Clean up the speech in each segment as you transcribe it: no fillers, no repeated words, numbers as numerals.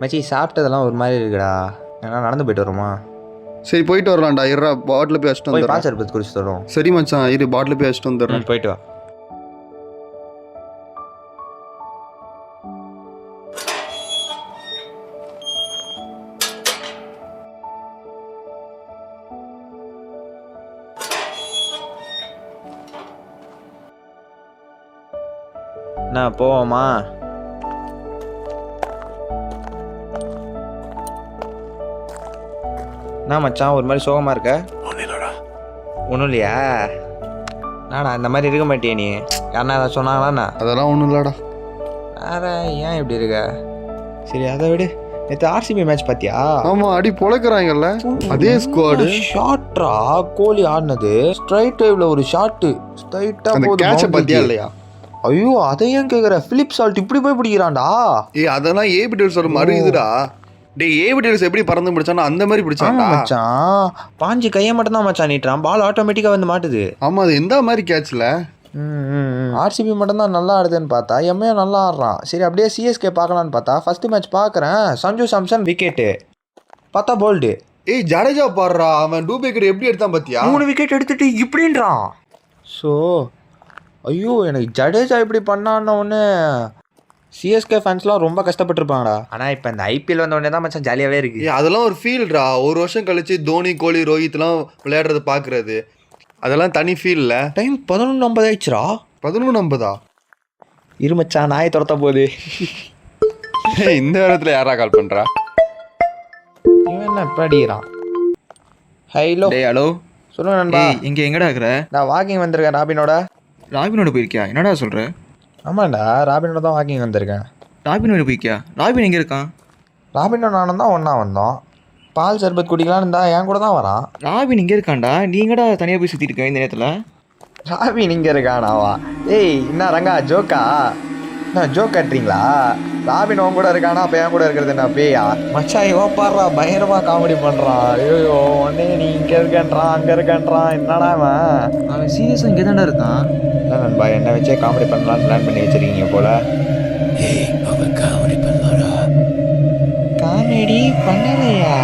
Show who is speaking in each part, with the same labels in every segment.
Speaker 1: மச்சி சாப்பிட்டதெல்லாம் ஒரு மாதிரி இருக்குடா. ஏன்னா நடந்து போயிட்டு வரோமா?
Speaker 2: சரி போயிட்டு வரலாம்டா. இருடா பாட்டில் போய் வச்சுட்டு
Speaker 1: போய்
Speaker 2: வந்துடுறேன்.
Speaker 1: பால் சர்பத் குடிச்சு தரோம்.
Speaker 2: சரி மச்சான் இரு பாட்டில் போய் வச்சுட்டு வந்துடுறேன்.
Speaker 1: போயிட்டு வா. நான் போவோமா? நான் மச்சான் ஒரு மாதிரி சோகமாக இருக்க. ஒன்றும் இல்லையா? நானா இந்த மாதிரி இருக்க மாட்டியே நீ? யாருன்னா ஏதாவது சொன்னாங்களாண்ணா?
Speaker 2: அதெல்லாம் ஒன்றும் இல்லைடா.
Speaker 1: வேற ஏன் இப்படி இருக்க? சரி அதை விடு. நேற்று ஆர்சிபி மேட்ச் பார்த்தியா?
Speaker 2: ஆமாம் அடி பொழைக்கிறாங்கல்ல அதே ஸ்குவாடு.
Speaker 1: ஷாட்ரா கோலி ஆடினது ஸ்ட்ரைட் டைவ்ல ஒரு ஷாட்டு ஸ்ட்ரைட்டாக
Speaker 2: அந்த கேட்சை பார்த்தியா இல்லையா?
Speaker 1: ஐயோ அதையும் கேட்குற. பிலிப் சால்ட் இப்படி போய் பிடிக்கிறான்டா.
Speaker 2: அதெல்லாம் ஏபி டெல்ஸோட மறு இதுடா. ஏபி டெல்ஸ் எப்படி பறந்து பிடிச்சானோ அந்த மாதிரி பிடிச்சான்டா
Speaker 1: மச்சான். பாஞ்சு கையை மட்டும் தான் மச்சான் நீட்டுறான். பால் ஆட்டோமேட்டிக்காக வந்து மாட்டுது.
Speaker 2: ஆமாம் அது எந்த மாதிரி கேட்ச்ல.
Speaker 1: ஆர்சிபி மட்டும்தான் நல்லா ஆடுதுன்னு பார்த்தா எம்ஏ நல்லா ஆடுறான். சரி அப்படியே சிஎஸ்கே பார்க்கலான்னு பார்த்தா ஃபர்ஸ்ட் மேட்ச் பார்க்குறேன். சஞ்சு சாம்சன் விக்கெட்டு பார்த்தா போல்டு.
Speaker 2: ஜடேஜா பாடுறா. அவன் டூபேக்கர் எப்படி எடுத்தான் பார்த்தியா?
Speaker 1: 3 விக்கெட் எடுத்துட்டு இப்படின்றான். ஸோ ஐயோ எனக்கு ஜடேஜா இப்படி பண்ணான்னு ஒன்று சிஎஸ்கே ஃபேன்ஸ்லாம் ரொம்ப கஷ்டப்பட்டுருப்பாங்கடா. ஆனால் இப்போ இந்த ஐபிஎல் வந்த உடனே தான் மச்சான் ஜாலியாகவே இருக்குது.
Speaker 2: அதெல்லாம் ஒரு ஃபீல்டா. ஒரு வருஷம் கழிச்சு தோனி கோலி ரோஹித்லாம் விளையாடுறத பார்க்குறது அதெல்லாம் தனி ஃபீல்ல.
Speaker 1: டைம் 11:50 ஆயிடுச்சுரா.
Speaker 2: 11:50
Speaker 1: இரு மச்சான் நாயை துரத்த போகுது.
Speaker 2: இந்த நேரத்தில் யாரா கால் பண்ணுறா?
Speaker 1: இவன் என்ன இப்போ அடிக்கிறான்? ஹலோ.
Speaker 3: ஹலோ
Speaker 1: சொல்லுங்க நண்பா.
Speaker 3: இங்கே எங்கடா இருக்கிற?
Speaker 1: நான் வாக்கிங் வந்திருக்கேன் ராபினோட.
Speaker 3: ராபினோட போயிருக்கியா? என்னடா சொல்கிற?
Speaker 1: ஆமாண்டா ராபினோட தான் வாக்கிங் வந்திருக்கேன்.
Speaker 3: ராபினோட போயிருக்கியா? ராபின் எங்கே இருக்கான்?
Speaker 1: ராபினோ நானும் தான் ஒன்றா வந்தோம். பால் சர்பத் குடிக்கலான்னு இருந்தா என் கூட தான் வரான்.
Speaker 3: ராபின் இங்கே இருக்கான்டா. நீங்கடா தனியாக போய் சுற்றிட்டு இருக்க இந்த நேரத்தில்.
Speaker 1: ராபின் இங்கே இருக்கானாவா? ஏய் என்ன ரங்கா ஜோக்கா? என்ன ஜோக் கட்டுறீங்களா? ராபின் உன் கூட இருக்கானா? அப்போ என் கூட இருக்கிறது என்ன பேயா? மச்சா இவன் பாடுறா பயங்கரமாக காமெடி பண்ணுறான். ஐயோ உடனே நீ இங்கே இருக்கன்றான் அங்கே இருக்கன்றான். என்னடா
Speaker 3: அவன் சீரியஸாக இங்கே தான்டா இருக்கான்.
Speaker 1: என்ன நண்பா என்னை வச்சே காமெடி பண்ணலான்னு பிளான் பண்ணி வச்சிருக்கீங்க போல.
Speaker 4: அவன் காமெடி பண்ணாரா?
Speaker 1: காமெடி பண்ணலையா?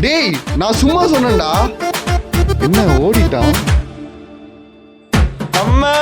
Speaker 2: டேய் நான் சும்மா சொன்னேன்டா. என்ன ஓடிட்டான்?
Speaker 1: அம்மா